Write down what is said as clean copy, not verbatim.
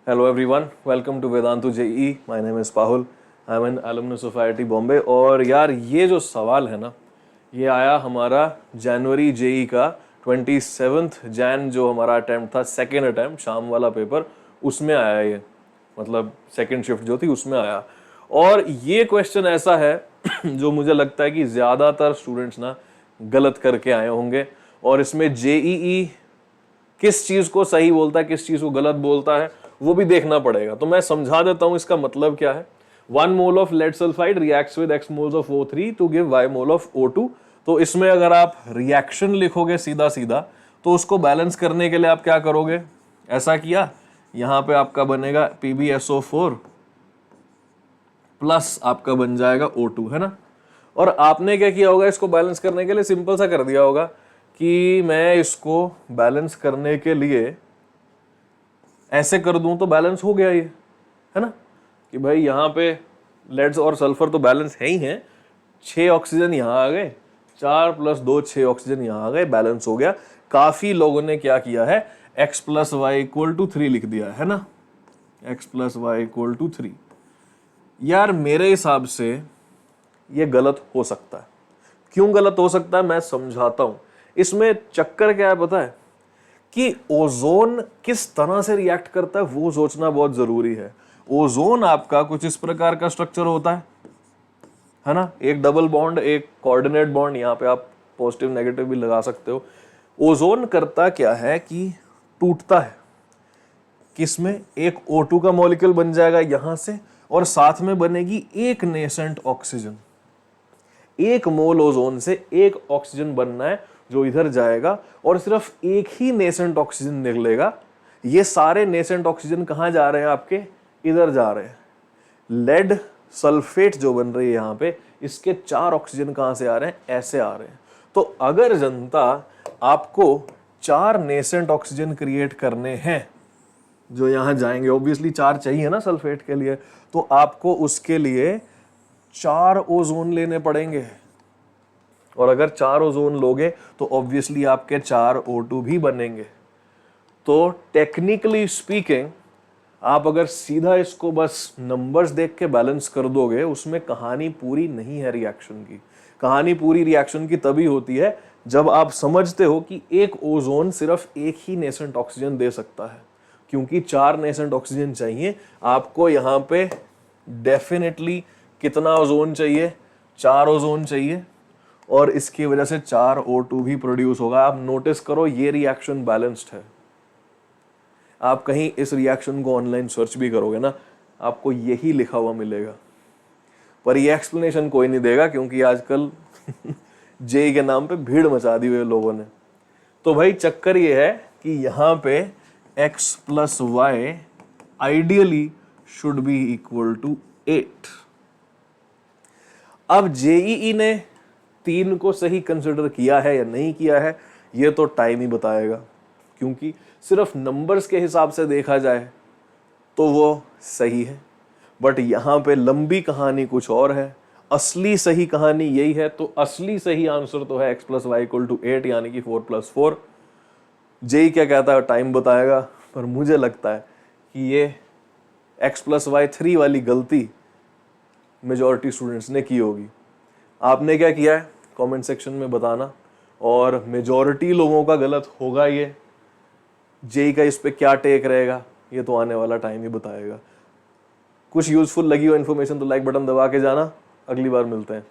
Hello everyone, welcome to Vedantu JE. My name is Pahul. I'm an alumnus of IIT Bombay. और यार ये जो सवाल है ना, ये आया हमारा जनवरी जेई का 27th जैन जो हमारा अटेम्प्ट था, सेकेंड अटेम्प्ट, शाम वाला पेपर, उसमें आया ये, मतलब सेकेंड शिफ्ट जो थी उसमें आया। और ये क्वेश्चन ऐसा है जो मुझे लगता है कि ज़्यादातर स्टूडेंट्स ना गलत करके आए होंगे, और इसमें जेईई किस चीज़ को सही बोलता है, किस चीज़ को गलत बोलता है, वो भी देखना पड़ेगा। तो मैं समझा देता हूं इसका मतलब क्या है। 1 mole of lead sulphide reacts with x moles of O3 to give y mole of O2। तो इसमें अगर आप रिएक्शन लिखोगे सीधा सीधा, तो उसको बैलेंस करने के लिए आप क्या करोगे, ऐसा किया, यहां पे आपका बनेगा PbSO4 प्लस आपका बन जाएगा O2, है ना। और आपने क्या किया होगा, इसको बैलेंस करने के लिए सिंपल सा कर दिया होगा कि मैं इसको बैलेंस करने के लिए ऐसे कर दूं तो बैलेंस हो गया ये, है ना, कि भाई यहाँ पे लेड्स और सल्फर तो बैलेंस है ही हैं, 6 ऑक्सीजन यहाँ आ गए, 4 + 2 6 ऑक्सीजन यहाँ आ गए, बैलेंस हो गया। काफी लोगों ने क्या किया है, x + y = 3 लिख दिया है ना, x + y = 3। यार मेरे हिसाब से ये गलत हो सकता है। क्यों गलत हो सकता है मैं समझाता हूं। इसमें चक्कर क्या है पता है, कि ओजोन किस तरह से रिएक्ट करता है वो सोचना बहुत जरूरी है। ओजोन आपका कुछ इस प्रकार का स्ट्रक्चर होता है ना, एक डबल बॉन्ड, एक कोऑर्डिनेट बॉन्ड, यहाँ पे आप पॉजिटिव नेगेटिव भी लगा सकते हो। ओजोन करता क्या है कि टूटता है, किसमें, एक O2 का मॉलिक्यूल बन जाएगा यहां से, और साथ में बनेगी एक नेसेंट ऑक्सीजन। 1 मोल ओजोन से 1 ऑक्सीजन बनना है जो इधर जाएगा, और सिर्फ एक ही नेसेंट ऑक्सीजन निकलेगा। ये सारे नेसेंट ऑक्सीजन कहां जा रहे हैं, आपके इधर जा रहे हैं। लेड सल्फेट जो बन रही है यहां पे, इसके 4 ऑक्सीजन कहां से आ रहे हैं, ऐसे आ रहे हैं। तो अगर जनता आपको 4 नेसेंट ऑक्सीजन क्रिएट करने हैं जो यहां जाएंगे, ऑब्वियसली 4 चाहिए ना सल्फेट के लिए, तो आपको उसके लिए 4 ओजोन लेने पड़ेंगे। और अगर 4 ओजोन लोगे तो ऑब्वियसली आपके 4 O2 भी बनेंगे। तो टेक्निकली स्पीकिंग आप अगर सीधा इसको बस नंबर्स देख के बैलेंस कर दोगे, उसमें कहानी पूरी नहीं है रिएक्शन की। कहानी पूरी रिएक्शन की तभी होती है जब आप समझते हो कि एक ओजोन सिर्फ एक ही नेसेंट ऑक्सीजन दे सकता है, क्योंकि 4 नेसेंट ऑक्सीजन चाहिए आपको। यहाँ पे डेफिनेटली कितना ओजोन चाहिए, 4 ओजोन चाहिए, और इसकी वजह से 4 O2 भी प्रोड्यूस होगा। आप नोटिस करो ये रिएक्शन बैलेंस्ड है। आप कहीं इस रिएक्शन को ऑनलाइन सर्च भी करोगे ना, आपको यही लिखा हुआ मिलेगा, पर ये एक्सप्लेनेशन कोई नहीं देगा, क्योंकि आजकल जेई के नाम पे भीड़ मचा दी हुई लोगों ने। तो भाई चक्कर ये है कि यहाँ पे x + y ideally should be equal to 8। अब जेईई ने 3 को सही कंसिडर किया है या नहीं किया है, ये तो टाइम ही बताएगा, क्योंकि सिर्फ नंबर्स के हिसाब से देखा जाए तो वो सही है, बट यहाँ पे लंबी कहानी कुछ और है। असली सही कहानी यही है। तो असली सही आंसर तो है x + y = 8, यानी कि 4 + 4। जेई क्या कहता है टाइम बताएगा, पर मुझे लगता है कि ये x + y 3 वाली गलती मेजॉरिटी स्टूडेंट्स ने की होगी। आपने क्या किया है कमेंट सेक्शन में बताना, और मेजॉरिटी लोगों का गलत होगा ये। जेई का इस पे क्या टेक रहेगा, ये तो आने वाला टाइम ही बताएगा। कुछ यूजफुल लगी हो इन्फॉर्मेशन तो लाइक बटन दबा के जाना। अगली बार मिलते हैं।